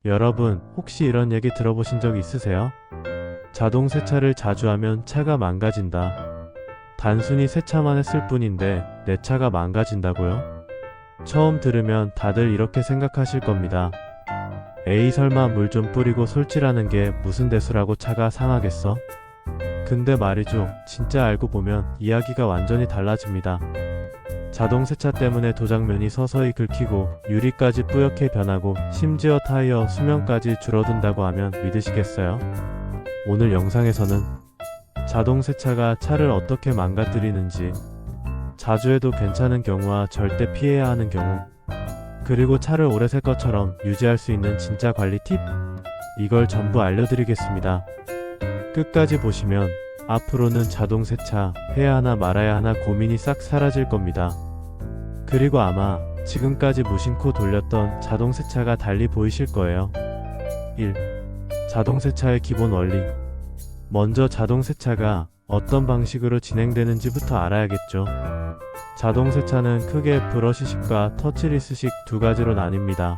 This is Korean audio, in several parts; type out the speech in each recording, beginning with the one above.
여러분, 혹시 이런 얘기 들어보신 적 있으세요? 자동 세차를 자주 하면 차가 망가진다. 단순히 세차만 했을 뿐인데 내 차가 망가진다고요? 처음 들으면 다들 이렇게 생각하실 겁니다. 에이, 설마 물 좀 뿌리고 솔질하는 게 무슨 대수라고 차가 상하겠어? 근데 말이죠, 진짜 알고 보면 이야기가 완전히 달라집니다. 자동 세차 때문에 도장면이 서서히 긁히고 유리까지 뿌옇게 변하고 심지어 타이어 수명까지 줄어든다고 하면 믿으시겠어요? 오늘 영상에서는 자동 세차가 차를 어떻게 망가뜨리는지, 자주 해도 괜찮은 경우와 절대 피해야 하는 경우, 그리고 차를 오래 살 것처럼 유지할 수 있는 진짜 관리 팁? 이걸 전부 알려드리겠습니다. 끝까지 보시면 앞으로는 자동 세차 해야 하나 말아야 하나 고민이 싹 사라질 겁니다. 그리고 아마 지금까지 무심코 돌렸던 자동 세차가 달리 보이실 거예요. 1. 자동 세차의 기본 원리. 먼저 자동 세차가 어떤 방식으로 진행되는지부터 알아야겠죠. 자동 세차는 크게 브러시식과 터치리스식 두 가지로 나뉩니다.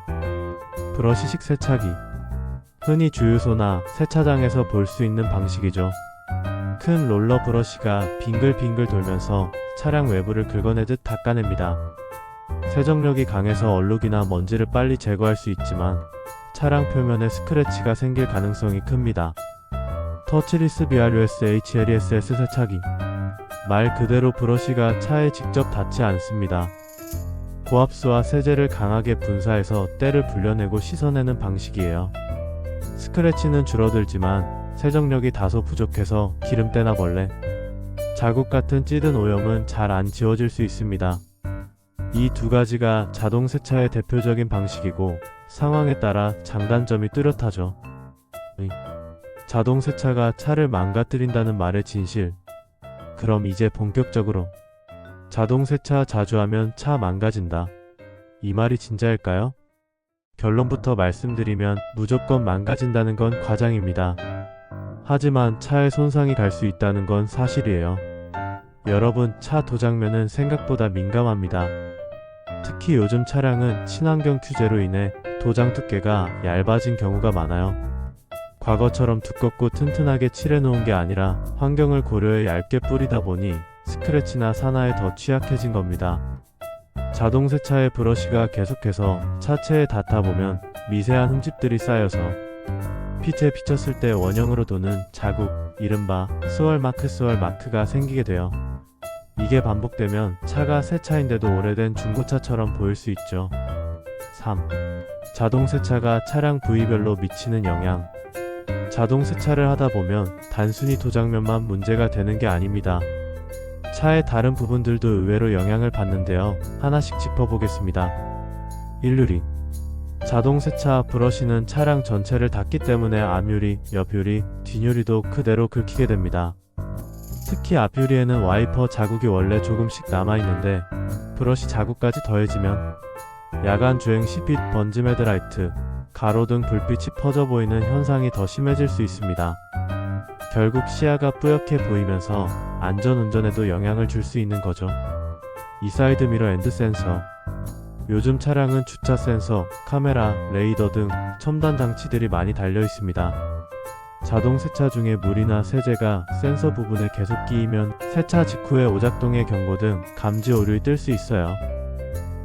브러시식 세차기. 흔히 주유소나 세차장에서 볼 수 있는 방식이죠. 큰 롤러 브러쉬가 빙글빙글 돌면서 차량 외부를 긁어내듯 닦아냅니다. 세정력이 강해서 얼룩이나 먼지를 빨리 제거할 수 있지만 차량 표면에 스크래치가 생길 가능성이 큽니다. 터치리스 BRUS HLESS 세차기. 말 그대로 브러쉬가 차에 직접 닿지 않습니다. 고압수와 세제를 강하게 분사해서 때를 불려내고 씻어내는 방식이에요. 스크래치는 줄어들지만 세정력이 다소 부족해서 기름때나 벌레, 자국 같은 찌든 오염은 잘 안 지워질 수 있습니다. 이 두 가지가 자동 세차의 대표적인 방식이고 상황에 따라 장단점이 뚜렷하죠. 자동 세차가 차를 망가뜨린다는 말의 진실. 그럼 이제 본격적으로 자동 세차 자주 하면 차 망가진다. 이 말이 진짜일까요? 결론부터 말씀드리면 무조건 망가진다는 건 과장입니다. 하지만 차에 손상이 갈 수 있다는 건 사실이에요. 여러분, 차 도장면은 생각보다 민감합니다. 특히 요즘 차량은 친환경 규제로 인해 도장 두께가 얇아진 경우가 많아요. 과거처럼 두껍고 튼튼하게 칠해놓은 게 아니라 환경을 고려해 얇게 뿌리다 보니 스크래치나 산화에 더 취약해진 겁니다. 자동 세차의 브러쉬가 계속해서 차체에 닿다 보면 미세한 흠집들이 쌓여서 빛에 비쳤을 때 원형으로 도는 자국, 이른바 스월마크가 생기게 돼요. 이게 반복되면 차가 새 차인데도 오래된 중고차처럼 보일 수 있죠. 3. 자동 세차가 차량 부위별로 미치는 영향. 자동 세차를 하다 보면 단순히 도장면만 문제가 되는 게 아닙니다. 차의 다른 부분들도 의외로 영향을 받는데요. 하나씩 짚어보겠습니다. 1. 자동 세차 브러쉬는 차량 전체를 닦기 때문에 앞유리, 옆유리, 뒷유리도 그대로 긁히게 됩니다. 특히 앞유리에는 와이퍼 자국이 원래 조금씩 남아있는데 브러쉬 자국까지 더해지면 야간 주행 시 빛 번짐 헤드라이트, 가로등 불빛이 퍼져 보이는 현상이 더 심해질 수 있습니다. 결국 시야가 뿌옇게 보이면서 안전운전에도 영향을 줄 수 있는 거죠. 이 사이드 미러 앤드 센서. 요즘 차량은 주차 센서, 카메라, 레이더 등 첨단 장치들이 많이 달려 있습니다. 자동 세차 중에 물이나 세제가 센서 부분에 계속 끼이면 세차 직후에 오작동의 경고 등 감지 오류가 뜰 수 있어요.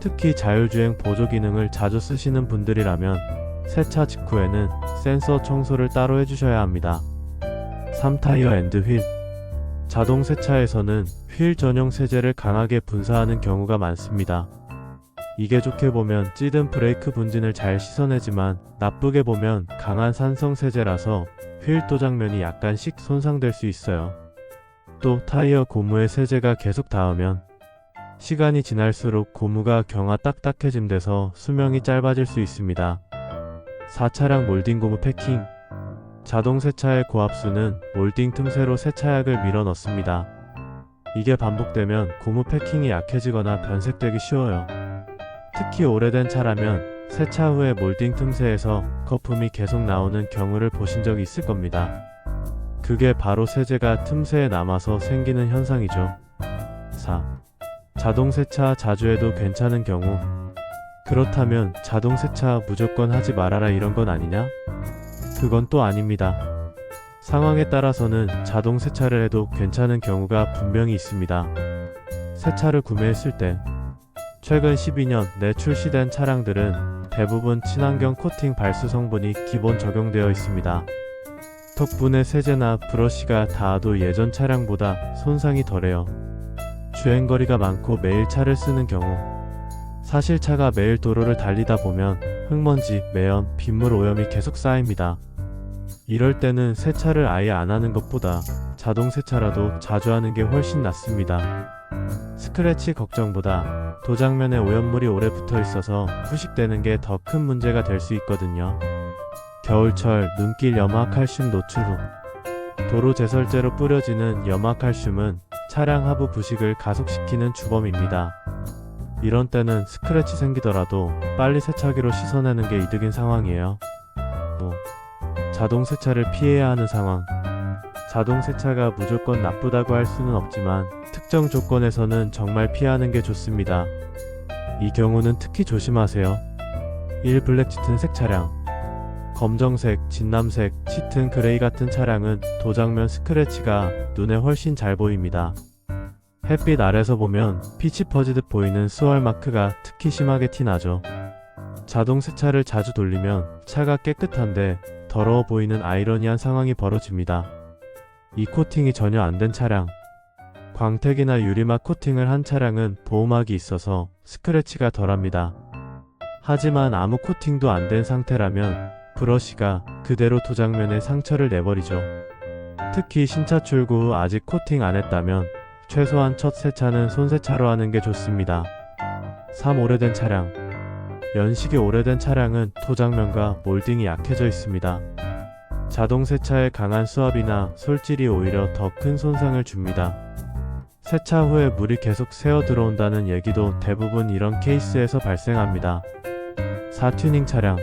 특히 자율주행 보조 기능을 자주 쓰시는 분들이라면 세차 직후에는 센서 청소를 따로 해주셔야 합니다. 3. 타이어 앤드 휠. 자동 세차에서는 휠 전용 세제를 강하게 분사하는 경우가 많습니다. 이게 좋게 보면 찌든 브레이크 분진을 잘 씻어내지만 나쁘게 보면 강한 산성 세제라서 휠 도장면이 약간씩 손상될 수 있어요. 또 타이어 고무에 세제가 계속 닿으면 시간이 지날수록 고무가 경화 딱딱해짐 돼서 수명이 짧아질 수 있습니다. 4. 차량 몰딩 고무 패킹. 자동 세차의 고압수는 몰딩 틈새로 세차약을 밀어 넣습니다. 이게 반복되면 고무 패킹이 약해지거나 변색되기 쉬워요. 특히 오래된 차라면 세차 후에 몰딩 틈새에서 거품이 계속 나오는 경우를 보신 적이 있을 겁니다. 그게 바로 세제가 틈새에 남아서 생기는 현상이죠. 4. 자동 세차 자주 해도 괜찮은 경우. 그렇다면 자동 세차 무조건 하지 말아라 이런 건 아니냐? 그건 또 아닙니다. 상황에 따라서는 자동 세차를 해도 괜찮은 경우가 분명히 있습니다. 새 차를 구매했을 때 최근 12년 내 출시된 차량들은 대부분 친환경 코팅 발수 성분이 기본 적용되어 있습니다. 덕분에 세제나 브러쉬가 닿아도 예전 차량보다 손상이 덜해요. 주행거리가 많고 매일 차를 쓰는 경우, 사실 차가 매일 도로를 달리다 보면 흙먼지, 매연, 빗물 오염이 계속 쌓입니다. 이럴 때는 세차를 아예 안 하는 것보다 자동 세차라도 자주 하는 게 훨씬 낫습니다. 스크래치 걱정보다 도장면에 오염물이 오래 붙어 있어서 후식되는 게 더 큰 문제가 될 수 있거든요. 겨울철 눈길 염화칼슘 노출 후 도로 제설제로 뿌려지는 염화칼슘은 차량 하부 부식을 가속시키는 주범입니다. 이런 때는 스크래치 생기더라도 빨리 세차기로 씻어내는 게 이득인 상황이에요. 자동 세차를 피해야 하는 상황. 자동 세차가 무조건 나쁘다고 할 수는 없지만 특정 조건에서는 정말 피하는 게 좋습니다. 이 경우는 특히 조심하세요. 1. 블랙 짙은 색 차량. 검정색, 진남색, 짙은 그레이 같은 차량은 도장면 스크래치가 눈에 훨씬 잘 보입니다. 햇빛 아래서 보면 빛이 퍼지듯 보이는 스월 마크가 특히 심하게 티나죠. 자동 세차를 자주 돌리면 차가 깨끗한데 더러워 보이는 아이러니한 상황이 벌어집니다. 이 코팅이 전혀 안 된 차량, 광택이나 유리막 코팅을 한 차량은 보호막이 있어서 스크래치가 덜합니다. 하지만 아무 코팅도 안 된 상태라면 브러쉬가 그대로 도장면에 상처를 내버리죠. 특히 신차 출고 후 아직 코팅 안 했다면 최소한 첫 세차는 손세차로 하는 게 좋습니다. 3. 오래된 차량. 연식이 오래된 차량은 도장면과 몰딩이 약해져 있습니다. 자동 세차의 강한 수압이나 솔질이 오히려 더 큰 손상을 줍니다. 세차 후에 물이 계속 새어 들어온다는 얘기도 대부분 이런 케이스에서 발생합니다. 4. 튜닝 차량.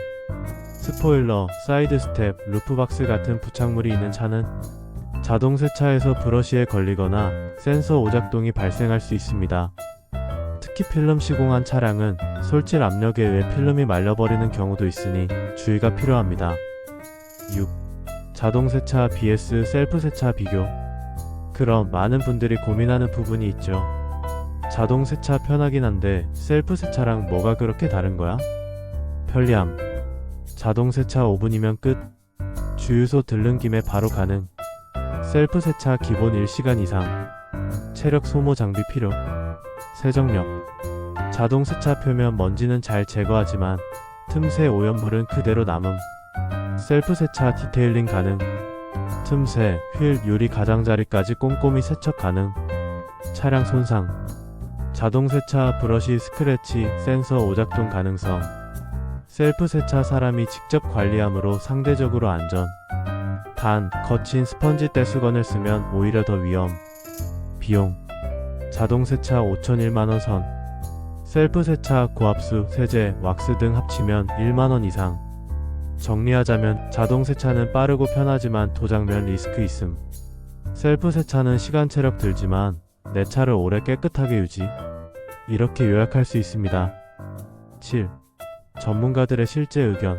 스포일러, 사이드 스텝, 루프박스 같은 부착물이 있는 차는 자동 세차에서 브러쉬에 걸리거나 센서 오작동이 발생할 수 있습니다. 특히 필름 시공한 차량은 솔질 압력에 의해 필름이 말려버리는 경우도 있으니 주의가 필요합니다. 6. 자동 세차 vs 셀프 세차 비교. 그럼 많은 분들이 고민하는 부분이 있죠. 자동 세차 편하긴 한데 셀프 세차랑 뭐가 그렇게 다른 거야? 편리함. 자동 세차 5분이면 끝. 주유소 들른 김에 바로 가능. 셀프 세차 기본 1시간 이상. 체력 소모 장비 필요. 세정력. 자동 세차 표면 먼지는 잘 제거하지만 틈새 오염물은 그대로 남음. 셀프 세차 디테일링 가능. 틈새, 휠, 유리 가장자리까지 꼼꼼히 세척 가능. 차량 손상. 자동 세차 브러쉬 스크래치, 센서 오작동 가능성. 셀프 세차 사람이 직접 관리하므로 상대적으로 안전. 단, 거친 스펀지 떼수건을 쓰면 오히려 더 위험. 비용. 자동 세차 5,001만원 선. 셀프 세차, 고압수, 세제, 왁스 등 합치면 1만원 이상. 정리하자면 자동 세차는 빠르고 편하지만 도장면 리스크 있음. 셀프 세차는 시간 체력 들지만 내 차를 오래 깨끗하게 유지. 이렇게 요약할 수 있습니다. 7. 전문가들의 실제 의견.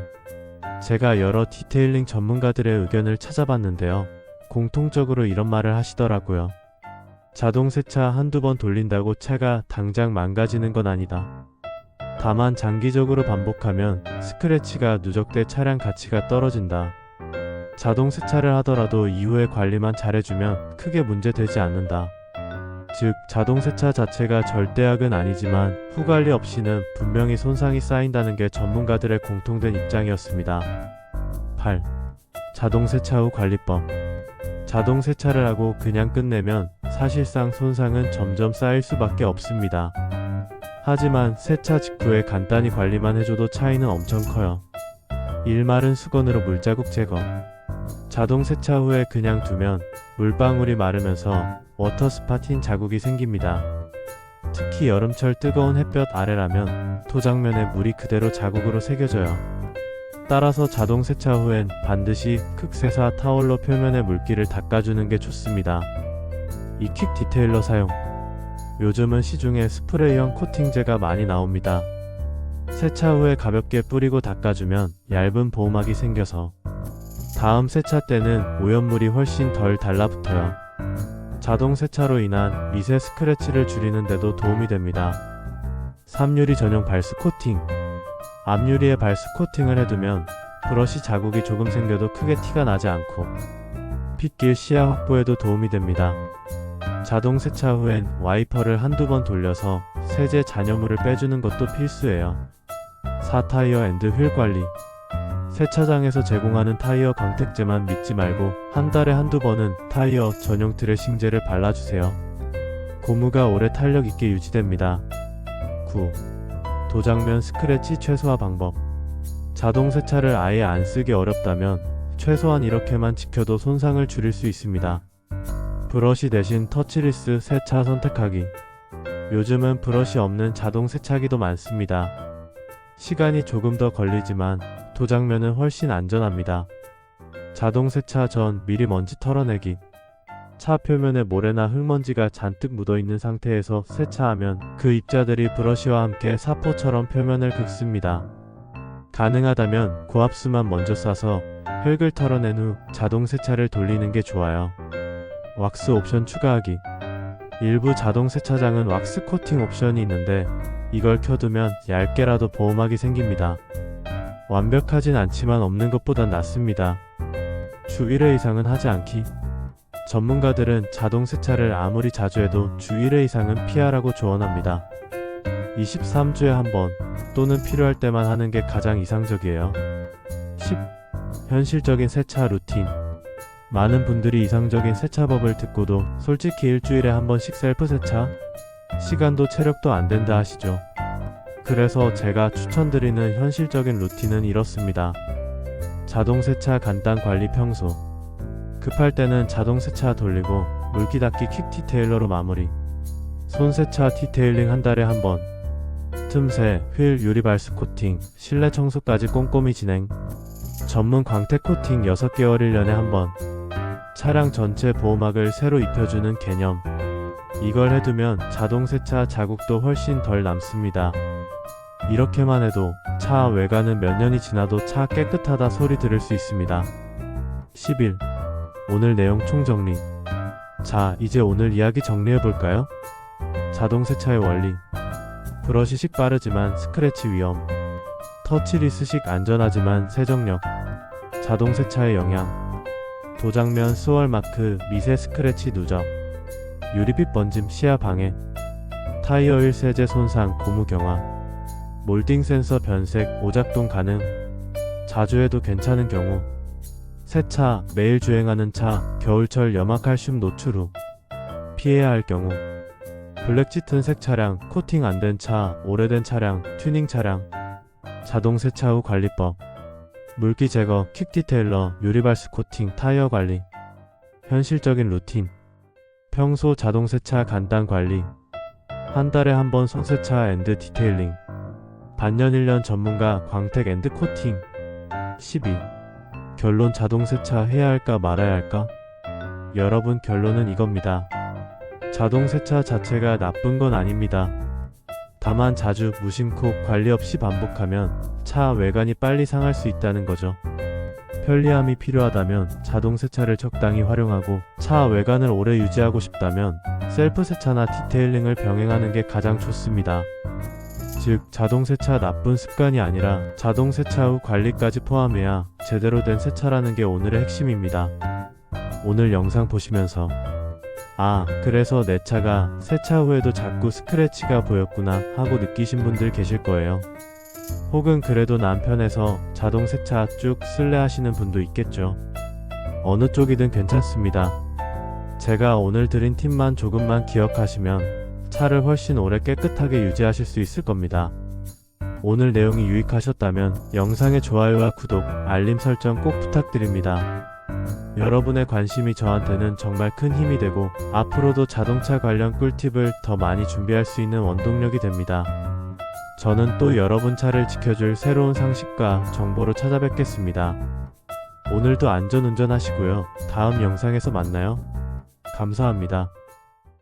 제가 여러 디테일링 전문가들의 의견을 찾아봤는데요. 공통적으로 이런 말을 하시더라고요. 자동 세차 한두 번 돌린다고 차가 당장 망가지는 건 아니다. 다만 장기적으로 반복하면 스크래치가 누적돼 차량 가치가 떨어진다. 자동 세차를 하더라도 이후에 관리만 잘해주면 크게 문제되지 않는다. 즉, 자동 세차 자체가 절대악은 아니지만 후관리 없이는 분명히 손상이 쌓인다는 게 전문가들의 공통된 입장이었습니다. 8. 자동 세차 후 관리법. 자동 세차를 하고 그냥 끝내면 사실상 손상은 점점 쌓일 수밖에 없습니다. 하지만 세차 직후에 간단히 관리만 해줘도 차이는 엄청 커요. 일마른 수건으로 물자국 제거. 자동 세차 후에 그냥 두면 물방울이 마르면서 워터 스팟인 자국이 생깁니다. 특히 여름철 뜨거운 햇볕 아래라면 도장면에 물이 그대로 자국으로 새겨져요. 따라서 자동 세차 후엔 반드시 흑세사 타월로 표면의 물기를 닦아주는 게 좋습니다. 이 퀵 디테일러 사용. 요즘은 시중에 스프레이형 코팅제가 많이 나옵니다. 세차 후에 가볍게 뿌리고 닦아주면 얇은 보호막이 생겨서 다음 세차 때는 오염물이 훨씬 덜 달라붙어요. 자동 세차로 인한 미세 스크래치를 줄이는 데도 도움이 됩니다. 3유리 전용 발스 코팅. 앞유리에 발스 코팅을 해두면 브러쉬 자국이 조금 생겨도 크게 티가 나지 않고 핏길 시야 확보에도 도움이 됩니다. 자동 세차 후엔 와이퍼를 한두 번 돌려서 세제 잔여물을 빼주는 것도 필수예요. 4타이어 앤드 휠 관리. 세차장에서 제공하는 타이어 광택제만 믿지 말고 한 달에 한두 번은 타이어 전용 드레싱제를 발라주세요. 고무가 오래 탄력 있게 유지됩니다. 9. 도장면 스크래치 최소화 방법. 자동 세차를 아예 안 쓰기 어렵다면 최소한 이렇게만 지켜도 손상을 줄일 수 있습니다. 브러쉬 대신 터치리스 세차 선택하기. 요즘은 브러쉬 없는 자동 세차기도 많습니다. 시간이 조금 더 걸리지만 도장면은 훨씬 안전합니다. 자동 세차 전 미리 먼지 털어내기. 차 표면에 모래나 흙먼지가 잔뜩 묻어있는 상태에서 세차하면 그 입자들이 브러쉬와 함께 사포처럼 표면을 긁습니다. 가능하다면 고압수만 먼저 쏴서 흙을 털어낸 후 자동 세차를 돌리는 게 좋아요. 왁스 옵션 추가하기. 일부 자동 세차장은 왁스 코팅 옵션이 있는데 이걸 켜두면 얇게라도 보호막이 생깁니다. 완벽하진 않지만 없는 것보단 낫습니다. 주 1회 이상은 하지 않기. 전문가들은 자동 세차를 아무리 자주 해도 주 1회 이상은 피하라고 조언합니다. 23주에 한 번 또는 필요할 때만 하는 게 가장 이상적이에요. 10. 현실적인 세차 루틴. 많은 분들이 이상적인 세차법을 듣고도 솔직히 일주일에 한 번씩 셀프 세차? 시간도 체력도 안 된다 하시죠. 그래서 제가 추천드리는 현실적인 루틴은 이렇습니다. 자동 세차 간단 관리 평소. 급할 때는 자동 세차 돌리고 물기 닦기 퀵 디테일러로 마무리. 손 세차 디테일링 한 달에 한 번. 틈새, 휠, 유리 발스 코팅, 실내 청소까지 꼼꼼히 진행. 전문 광택 코팅 6개월 1년에 한 번. 차량 전체 보호막을 새로 입혀주는 개념. 이걸 해두면 자동 세차 자국도 훨씬 덜 남습니다. 이렇게만 해도 차 외관은 몇 년이 지나도 차 깨끗하다 소리 들을 수 있습니다. 11. 오늘 내용 총정리. 자, 이제 오늘 이야기 정리해볼까요? 자동 세차의 원리. 브러쉬식 빠르지만 스크래치 위험. 터치리스식 안전하지만 세정력. 자동 세차의 영향. 도장면 스월 마크, 미세 스크래치 누적. 유리빛 번짐 시야 방해. 타이어 휠 세제 손상 고무 경화. 몰딩 센서 변색 오작동 가능. 자주 해도 괜찮은 경우. 세차 매일 주행하는 차 겨울철 염화칼슘 노출 후 피해야 할 경우. 블랙 짙은 색 차량 코팅 안 된 차 오래된 차량 튜닝 차량. 자동 세차 후 관리법. 물기 제거 퀵 디테일러 유리발스 코팅 타이어 관리. 현실적인 루틴. 평소 자동 세차 간단 관리. 한 달에 한 번 손세차 앤드 디테일링. 반년 1년 전문가 광택 앤드 코팅. 12. 결론 자동 세차 해야 할까 말아야 할까? 여러분 결론은 이겁니다. 자동 세차 자체가 나쁜 건 아닙니다. 다만 자주 무심코 관리 없이 반복하면 차 외관이 빨리 상할 수 있다는 거죠. 편리함이 필요하다면 자동 세차를 적당히 활용하고 차 외관을 오래 유지하고 싶다면 셀프 세차나 디테일링을 병행하는 게 가장 좋습니다. 즉 자동 세차 나쁜 습관이 아니라 자동 세차 후 관리까지 포함해야 제대로 된 세차라는 게 오늘의 핵심입니다. 오늘 영상 보시면서 그래서 내 차가 세차 후에도 자꾸 스크래치가 보였구나 하고 느끼신 분들 계실 거예요. 혹은 그래도 남편에서 자동 세차 쭉 쓸래 하시는 분도 있겠죠. 어느 쪽이든 괜찮습니다. 제가 오늘 드린 팁만 조금만 기억하시면 차를 훨씬 오래 깨끗하게 유지하실 수 있을 겁니다. 오늘 내용이 유익하셨다면 영상의 좋아요와 구독, 알림 설정 꼭 부탁드립니다. 여러분의 관심이 저한테는 정말 큰 힘이 되고 앞으로도 자동차 관련 꿀팁을 더 많이 준비할 수 있는 원동력이 됩니다. 저는 또 여러분 차를 지켜줄 새로운 상식과 정보로 찾아뵙겠습니다. 오늘도 안전운전 하시고요. 다음 영상에서 만나요. 감사합니다.